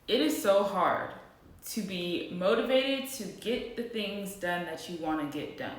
It is so hard to be motivated to get the things done that you want to get done.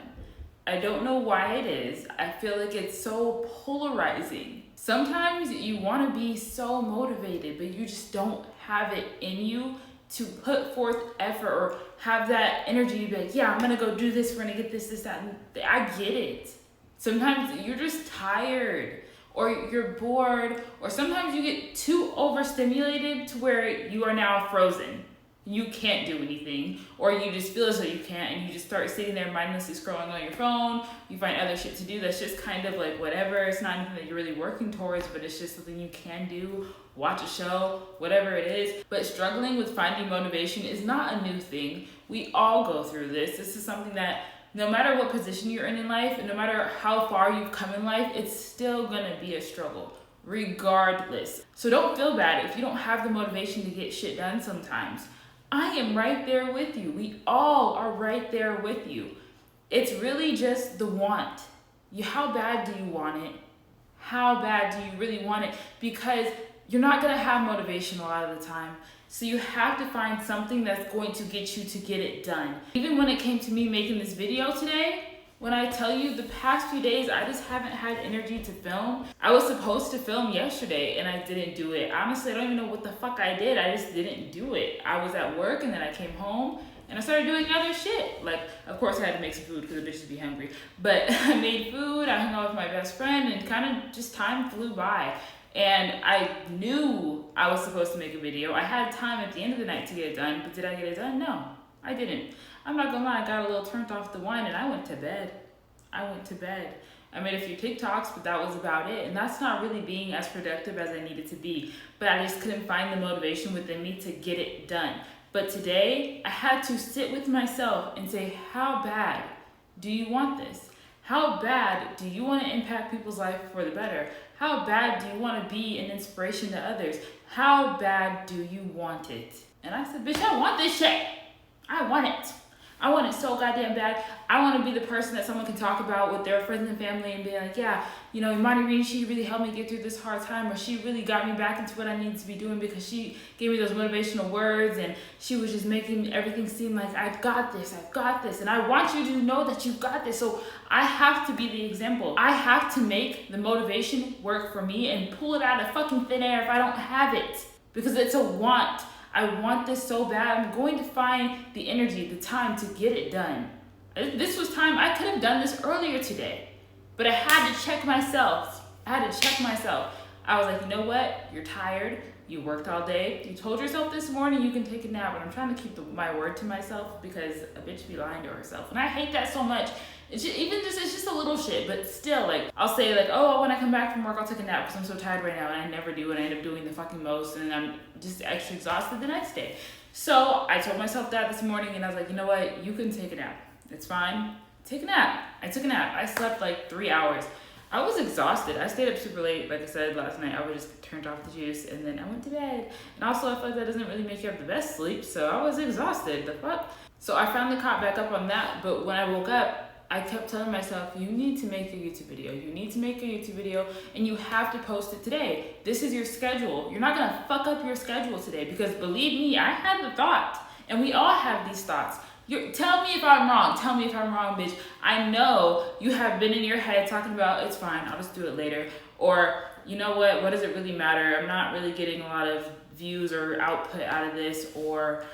I don't know why it is. I feel like it's so polarizing. Sometimes you want to be so motivated, but you just don't have it in you to put forth effort or have that energy to be like, yeah, I'm gonna go do this, we're gonna get this, that, and I get it. Sometimes you're just tired or you're bored, or sometimes you get too overstimulated to where you are now frozen. You can't do anything, or you just feel as though you can't, and you just start sitting there mindlessly scrolling on your phone. You find other shit to do that's just kind of like whatever. It's not anything that you're really working towards, but it's just something you can do. Watch a show, whatever it is. But struggling with finding motivation is not a new thing. We all go through this. This is something that no matter what position you're in life, and no matter how far you've come in life, it's still gonna be a struggle, regardless. So don't feel bad if you don't have the motivation to get shit done sometimes. I am right there with you. We all are right there with you. It's really just the want. How bad do you want it? How bad do you really want it? Because you're not going to have motivation a lot of the time. So you have to find something that's going to get you to get it done. Even when it came to me making this video today, when I tell you the past few days, I just haven't had energy to film. I was supposed to film yesterday and I didn't do it. Honestly, I don't even know what the fuck I did. I just didn't do it. I was at work and then I came home and I started doing other shit. Like, of course I had to make some food because the bitches be hungry. But I made food, I hung out with my best friend, and kind of just time flew by. And I knew I was supposed to make a video. I had time at the end of the night to get it done, but did I get it done? No, I didn't. I'm not gonna lie, I got a little turned off the wine and I went to bed. I made a few TikToks, but that was about it. And that's not really being as productive as I needed to be. But I just couldn't find the motivation within me to get it done. But today, I had to sit with myself and say, how bad do you want this? How bad do you want to impact people's life for the better? How bad do you want to be an inspiration to others? How bad do you want it? And I said, bitch, I want this shit. I want it. I want it so goddamn bad. I want to be the person that someone can talk about with their friends and family and be like, yeah, you know, Imani Reed, she really helped me get through this hard time, or she really got me back into what I needed to be doing because she gave me those motivational words and she was just making everything seem like I've got this. And I want you to know that you've got this. So I have to be the example. I have to make the motivation work for me and pull it out of fucking thin air if I don't have it, because it's a want. I want this so bad. I'm going to find the energy, the time to get it done. This was time. I could have done this earlier today, but I had to check myself. I was like, you know what? You're tired. You worked all day. You told yourself this morning you can take a nap, but I'm trying to keep my word to myself because a bitch be lying to herself. And I hate that so much. It's just a little shit, but still, like, I'll say like, oh, when I come back from work, I'll take a nap because I'm so tired right now, and I never do, and I end up doing the fucking most, and I'm just extra exhausted the next day. So I told myself that this morning, and I was like, you know what? You can take a nap. It's fine. Take a nap. I took a nap. I slept like 3 hours. I was exhausted. I stayed up super late, like I said last night. I just turned off the juice, and then I went to bed. And also, I feel like that doesn't really make you have the best sleep, so I was exhausted. The fuck? So I finally caught back up on that, but when I woke up, I kept telling myself, you need to make a YouTube video. You need to make a YouTube video, and you have to post it today. This is your schedule. You're not gonna fuck up your schedule today, because believe me, I had the thought, and we all have these thoughts. Tell me if I'm wrong. Tell me if I'm wrong, bitch. I know you have been in your head talking about, it's fine, I'll just do it later. Or, you know what does it really matter? I'm not really getting a lot of views or output out of this. Or,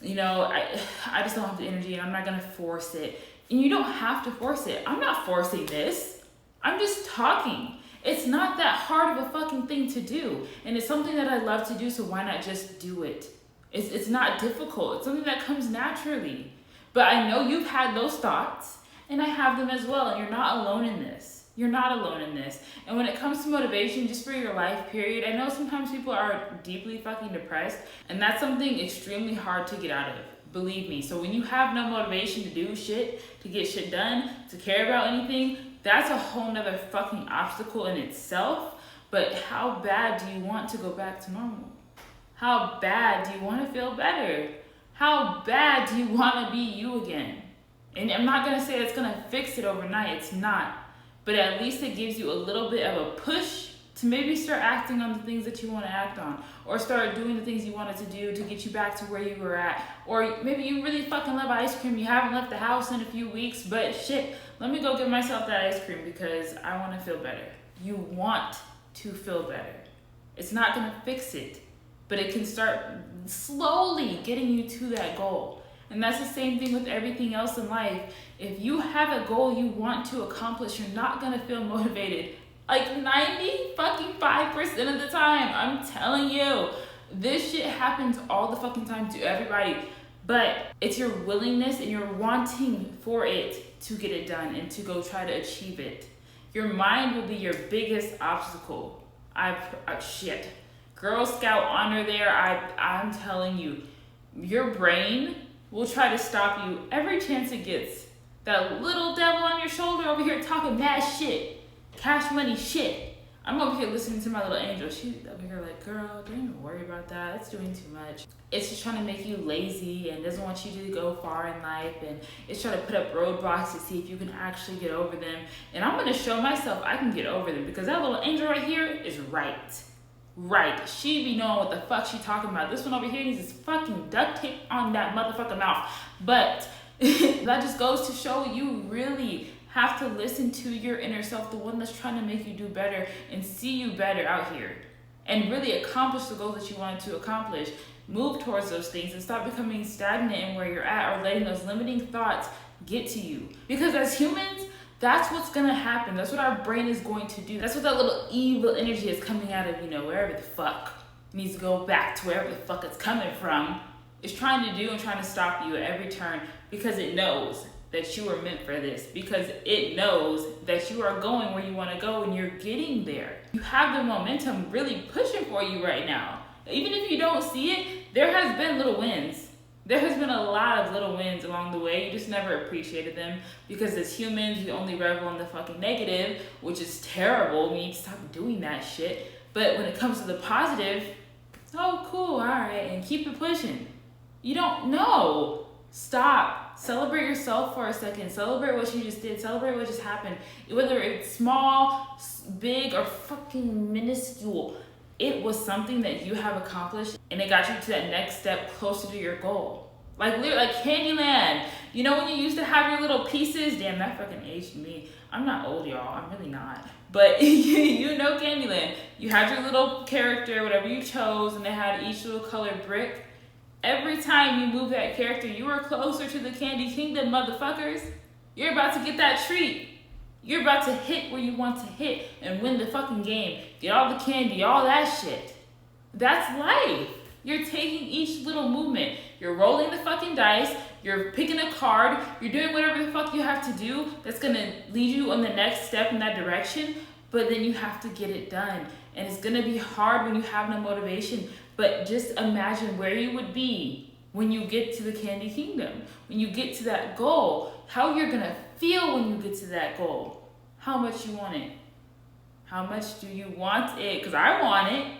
you know, I just don't have the energy and I'm not gonna force it. And you don't have to force it. I'm not forcing this. I'm just talking. It's not that hard of a fucking thing to do. And it's something that I love to do, so why not just do it? It's not difficult. It's something that comes naturally. But I know you've had those thoughts, and I have them as well, and you're not alone in this. You're not alone in this. And when it comes to motivation, just for your life, period, I know sometimes people are deeply fucking depressed, and that's something extremely hard to get out of. Believe me. So when you have no motivation to do shit, to get shit done, to care about anything, that's a whole nother fucking obstacle in itself. But how bad do you want to go back to normal? How bad do you want to feel better? How bad do you want to be you again? And I'm not going to say it's going to fix it overnight. It's not. But at least it gives you a little bit of a push to maybe start acting on the things that you want to act on, or start doing the things you wanted to do to get you back to where you were at. Or maybe you really fucking love ice cream, you haven't left the house in a few weeks, but shit, let me go get myself that ice cream because I want to feel better. You want to feel better. It's not going to fix it, but it can start slowly getting you to that goal. And that's the same thing with everything else in life. If you have a goal you want to accomplish, you're not going to feel motivated. Like 95% of the time. I'm telling you, this shit happens all the fucking time to everybody. But it's your willingness and your wanting for it to get it done and to go try to achieve it. Your mind will be your biggest obstacle. Shit. Girl Scout honor there. I'm telling you, your brain will try to stop you every chance it gets. That little devil on your shoulder over here talking mad shit. Cash money shit. I'm over here listening to my little angel. She's over here like, girl, don't even worry about that. It's doing too much. It's just trying to make you lazy and doesn't want you to go far in life. And it's trying to put up roadblocks to see if you can actually get over them. And I'm going to show myself I can get over them because that little angel right here is right. Right. She be knowing what the fuck she talking about. This one over here needs this fucking duct tape on that motherfucking mouth. But that just goes to show you really have to listen to your inner self, the one that's trying to make you do better and see you better out here and really accomplish the goals that you wanted to accomplish. Move towards those things and stop becoming stagnant in where you're at or letting those limiting thoughts get to you. Because as humans, that's what's going to happen. That's what our brain is going to do. That's what that little evil energy is coming out of, wherever the fuck it needs to go back to wherever the fuck it's coming from. It's trying to do and trying to stop you at every turn because it knows that you are meant for this, because it knows that you are going where you want to go and you're getting there. You have the momentum really pushing for you right now. Even if you don't see it, there has been little wins. There has been a lot of little wins along the way. You just never appreciated them because as humans, we only revel in the fucking negative, which is terrible. We need to stop doing that shit. But when it comes to the positive, oh, cool, all right, and keep it pushing. You don't know. Stop. Celebrate yourself for a second. Celebrate what you just did. Celebrate what just happened. Whether it's small, big, or fucking minuscule, it was something that you have accomplished and it got you to that next step closer to your goal. Like Candyland. When you used to have your little pieces? Damn, that fucking aged me. I'm not old, y'all. I'm really not. But Candyland. You had your little character, whatever you chose, and they had each little colored brick. Every time you move that character, you are closer to the Candy Kingdom, motherfuckers. You're about to get that treat. You're about to hit where you want to hit and win the fucking game. Get all the candy, all that shit. That's life. You're taking each little movement. You're rolling the fucking dice. You're picking a card. You're doing whatever the fuck you have to do that's going to lead you on the next step in that direction. But then you have to get it done. And it's going to be hard when you have no motivation. But just imagine where you would be when you get to the Candy Kingdom. When you get to that goal. How you're going to feel when you get to that goal. How much you want it. How much do you want it? Because I want it.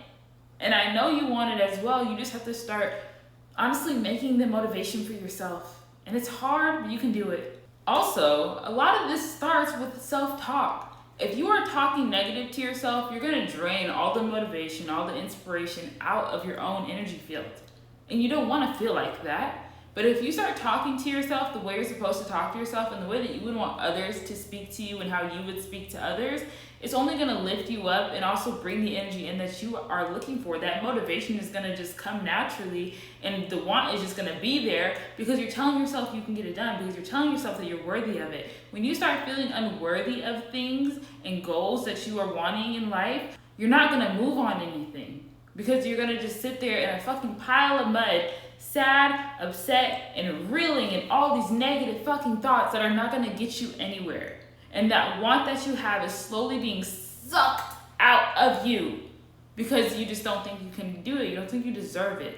And I know you want it as well. You just have to start, honestly, making the motivation for yourself. And it's hard, but you can do it. Also, a lot of this starts with self-talk. If you are talking negative to yourself, you're going to drain all the motivation, all the inspiration out of your own energy field. And you don't want to feel like that. But if you start talking to yourself the way you're supposed to talk to yourself and the way that you would want others to speak to you and how you would speak to others, it's only going to lift you up and also bring the energy in that you are looking for. That motivation is going to just come naturally and the want is just going to be there because you're telling yourself you can get it done, because you're telling yourself that you're worthy of it. When you start feeling unworthy of things and goals that you are wanting in life, you're not going to move on anything because you're going to just sit there in a fucking pile of mud, sad, upset, and reeling in all these negative fucking thoughts that are not going to get you anywhere. And that want that you have is slowly being sucked out of you because you just don't think you can do it. You don't think you deserve it.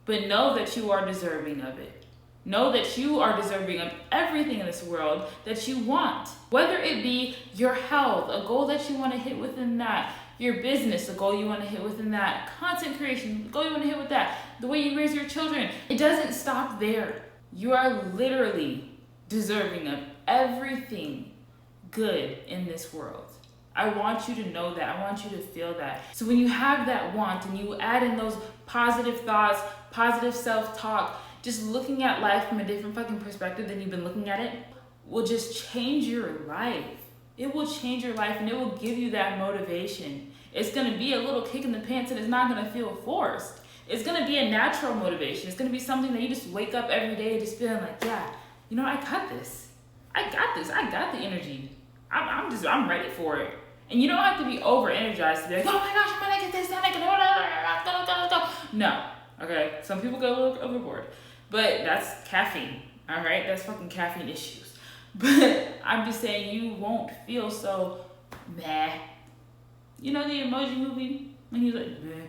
But know that you are deserving of it. Know that you are deserving of everything in this world that you want. Whether it be your health, a goal that you want to hit within that, your business, a goal you want to hit within that, content creation, a goal you want to hit with that, the way you raise your children. It doesn't stop there. You are literally deserving of everything good in this world. I want you to know that. I want you to feel that. So when you have that want and you add in those positive thoughts, positive self-talk, just looking at life from a different fucking perspective than you've been looking at it will just change your life. It will change your life and it will give you that motivation. It's gonna be a little kick in the pants and it's not gonna feel forced. It's gonna be a natural motivation. It's gonna be something that you just wake up every day just feeling like, yeah, you know, I got this. I got this. I got the energy. I'm ready for it. And you don't have to be over energized to be like, oh my gosh, I'm gonna get this done. Go. No. Okay. Some people go a little overboard. But that's caffeine. Alright? That's fucking caffeine issues. But I'm just saying you won't feel so meh. You know the Emoji Movie? When he's like, meh.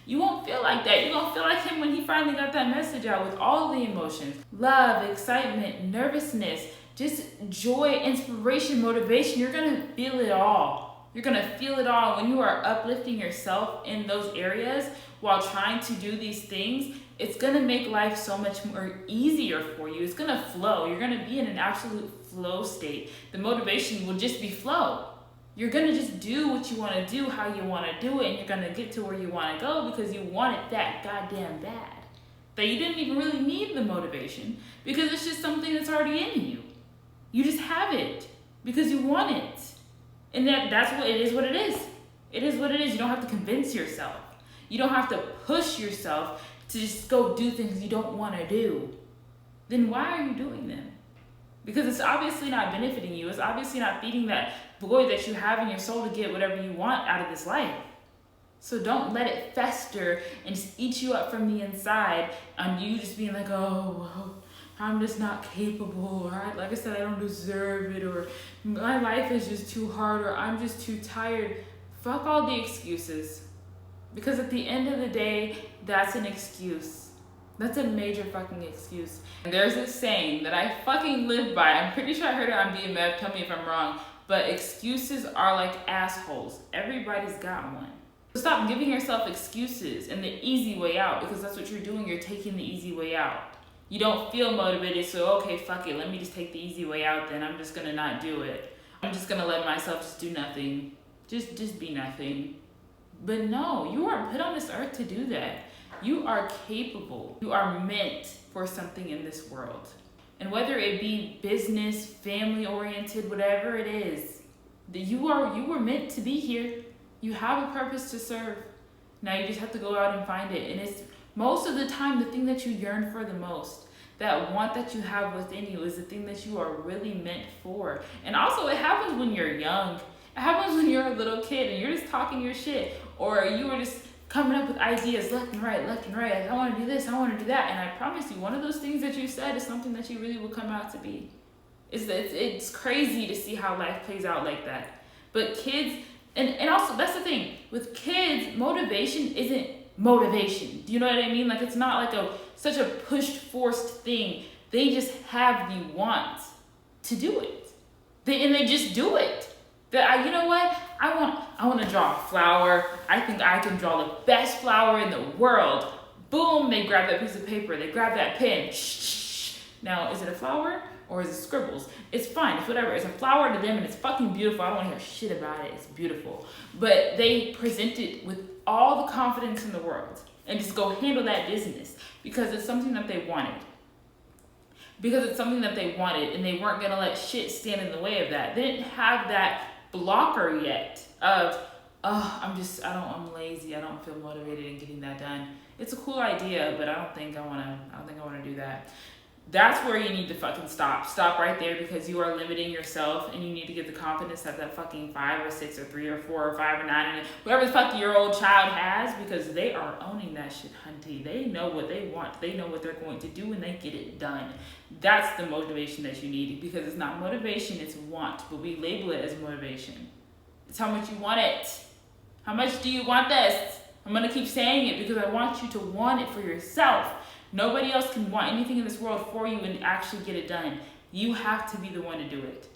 You won't feel like that. You're gonna feel like him when he finally got that message out with all the emotions. Love, excitement, nervousness, just joy, inspiration, motivation. You're gonna feel it all. You're gonna feel it all. When you are uplifting yourself in those areas while trying to do these things, it's gonna make life so much more easier for you. It's gonna flow. You're gonna be in an absolute flow state. The motivation will just be flow. You're gonna just do what you wanna do, how you wanna do it, and you're gonna get to where you wanna go because you want it that goddamn bad. That you didn't even really need the motivation because it's just something that's already in you. You just have it because you want it. And that's what it is. It is what it is. You don't have to convince yourself. You don't have to push yourself to just go do things you don't want to do. Then why are you doing them? Because it's obviously not benefiting you. It's obviously not feeding that void that you have in your soul to get whatever you want out of this life. So don't let it fester and just eat you up from the inside and you just being like, oh, well, I'm just not capable, or like I said, I don't deserve it, or my life is just too hard, or I'm just too tired. Fuck all the excuses. Because at the end of the day, that's an excuse. That's a major fucking excuse. And there's this saying that I fucking live by. I'm pretty sure I heard it on BMF. Tell me if I'm wrong. But excuses are like assholes. Everybody's got one. So stop giving yourself excuses and the easy way out, because that's what you're doing. You're taking the easy way out. You don't feel motivated, so okay, fuck it. Let me just take the easy way out then. I'm just gonna not do it. I'm just gonna let myself just do nothing. Just be nothing. But no, you aren't put on this earth to do that. You are capable. You are meant for something in this world. And whether it be business, family oriented, whatever it is, that you were meant to be here. You have a purpose to serve. Now you just have to go out and find it. And it's most of the time the thing that you yearn for the most, that want that you have within you, is the thing that you are really meant for. And also it happens when you're young. It happens when you're a little kid and you're just talking your shit, or you were just coming up with ideas left and right. Like, I want to do this, I want to do that. And I promise you, one of those things that you said is something that you really will come out to be. It's crazy to see how life plays out like that. But kids, and also that's the thing, with kids, motivation isn't motivation. Do you know what I mean? Like, it's not like such a pushed, forced thing. They just have the want to do it. They just do it. You know what? I want to draw a flower. I think I can draw the best flower in the world. Boom, they grab that piece of paper. They grab that pen. Shh. Now, is it a flower or is it scribbles? It's fine. It's whatever. It's a flower to them and it's fucking beautiful. I don't want to hear shit about it. It's beautiful. But they present it with all the confidence in the world and just go handle that business because it's something that they wanted. Because it's something that they wanted and they weren't going to let shit stand in the way of that. They didn't have that blocker yet of, I'm lazy. I don't feel motivated in getting that done. It's a cool idea, but I don't think I want to do that. That's where you need to fucking stop. Stop right there, because you are limiting yourself and you need to get the confidence that fucking 5 or 6 or 3 or 4 or 5 or 9 and whatever the fuck your old child has, because they are owning that shit, hunty. They know what they want. They know what they're going to do and they get it done. That's the motivation that you need, because it's not motivation, it's want, but we label it as motivation. It's how much you want it. How much do you want this? I'm going to keep saying it because I want you to want it for yourself. Nobody else can want anything in this world for you and actually get it done. You have to be the one to do it.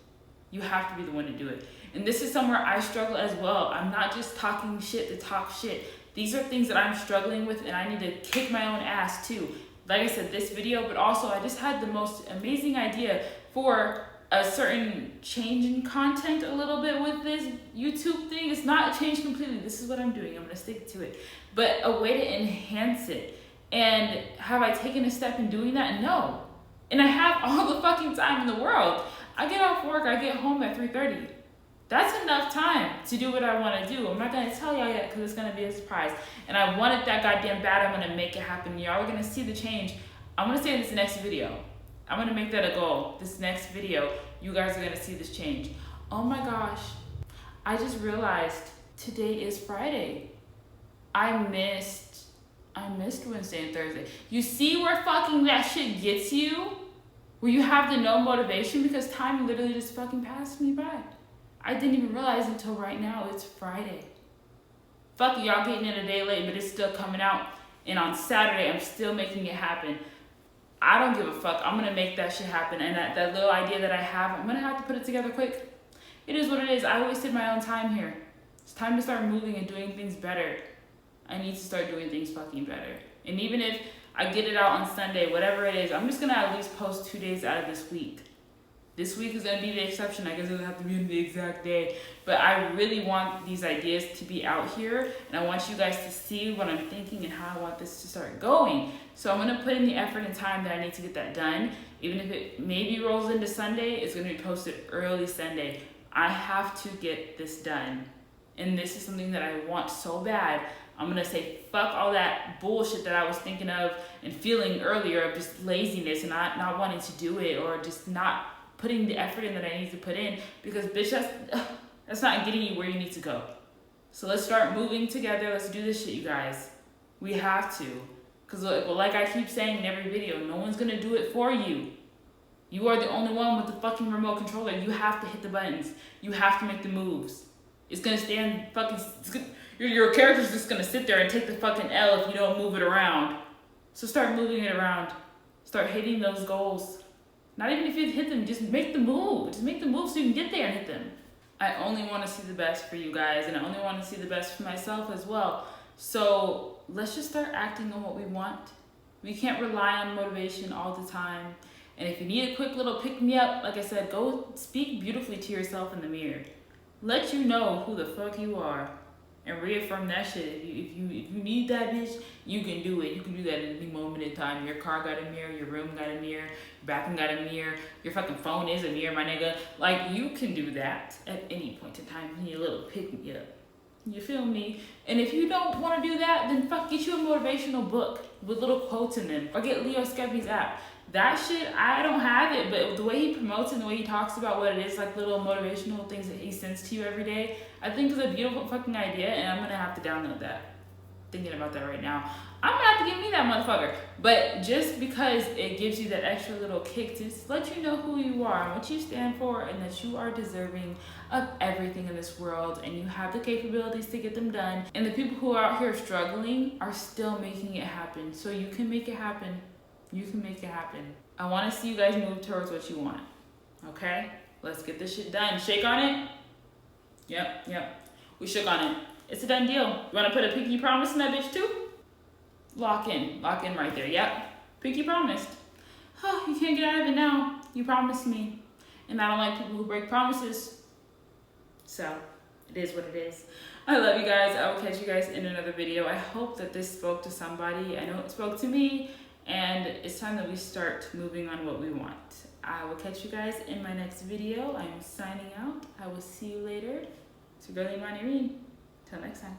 You have to be the one to do it. And this is somewhere I struggle as well. I'm not just talking shit to talk shit. These are things that I'm struggling with and I need to kick my own ass too. Like I said, this video, but also I just had the most amazing idea for a certain change in content a little bit with this YouTube thing. It's not changed completely. This is what I'm doing. I'm going to stick to it. But a way to enhance it. And have I taken a step in doing that? No. And I have all the fucking time in the world. I get off work, I get home at 3:30. That's enough time to do what I want to do. I'm not going to tell y'all yet because it's going to be a surprise. And I want it that goddamn bad. I'm going to make it happen. Y'all are going to see the change. I'm going to say in this next video. I'm going to make that a goal. This next video, you guys are going to see this change. Oh my gosh. I just realized today is Friday. I missed Wednesday and Thursday. You see where fucking that shit gets you? Where you have the no motivation because time literally just fucking passed me by. I didn't even realize until right now it's Friday. Fuck y'all getting in a day late, but it's still coming out. And on Saturday, I'm still making it happen. I don't give a fuck. I'm gonna make that shit happen. And that little idea that I have, I'm gonna have to put it together quick. It is what it is. I wasted my own time here. It's time to start moving and doing things better. I need to start doing things fucking better. And even if I get it out on Sunday, whatever it is, I'm just gonna at least post 2 days out of this week. This week is gonna be the exception. I guess it doesn't have to be in the exact day. But I really want these ideas to be out here. And I want you guys to see what I'm thinking and how I want this to start going. So I'm gonna put in the effort and time that I need to get that done. Even if it maybe rolls into Sunday, it's gonna be posted early Sunday. I have to get this done. And this is something that I want so bad. I'm gonna say fuck all that bullshit that I was thinking of and feeling earlier of just laziness and not wanting to do it or just not putting the effort in that I need to put in because bitch, that's not getting you where you need to go. So let's start moving together. Let's do this shit, you guys. We have to. Because like I keep saying in every video, no one's gonna do it for you. You are the only one with the fucking remote controller. You have to hit the buttons. You have to make the moves. It's gonna stand fucking... Your character's just gonna sit there and take the fucking L if you don't move it around. So start moving it around. Start hitting those goals. Not even if you hit them, just make the move. Just make the move so you can get there and hit them. I only want to see the best for you guys, and I only want to see the best for myself as well. So let's just start acting on what we want. We can't rely on motivation all the time. And if you need a quick little pick-me-up, like I said, go speak beautifully to yourself in the mirror. Let you know who the fuck you are. And reaffirm that shit. If you need that bitch, you can do it. You can do that at any moment in time. Your car got a mirror, your room got a mirror, your bathroom got a mirror, your fucking phone is a mirror, my nigga. Like, you can do that at any point in time. You need a little pick-me-up. You feel me? And if you don't want to do that, then fuck, get you a motivational book with little quotes in them. Or get Leo Skeppy's app. That shit, I don't have it, but the way he promotes and the way he talks about what it is, like little motivational things that he sends to you every day, I think is a beautiful fucking idea, and I'm gonna have to download that. Thinking about that right now. I'm gonna have to give me that motherfucker. But just because it gives you that extra little kick to just let you know who you are and what you stand for, and that you are deserving of everything in this world, and you have the capabilities to get them done. And the people who are out here struggling are still making it happen. So you can make it happen. You can make it happen. I want to see you guys move towards what you want. Okay? Let's get this shit done. Shake on it? Yep. We shook on it. It's a done deal. You want to put a pinky promise in that bitch too? Lock in right there. Yep. Pinky promised. Oh, you can't get out of it now. You promised me. And I don't like people who break promises. So, it is what it is. I love you guys. I will catch you guys in another video. I hope that this spoke to somebody. I know it spoke to me. And it's time that we start moving on what we want. I will catch you guys in my next video. I am signing out. I will see you later. It's your girl, Irene. Till next time.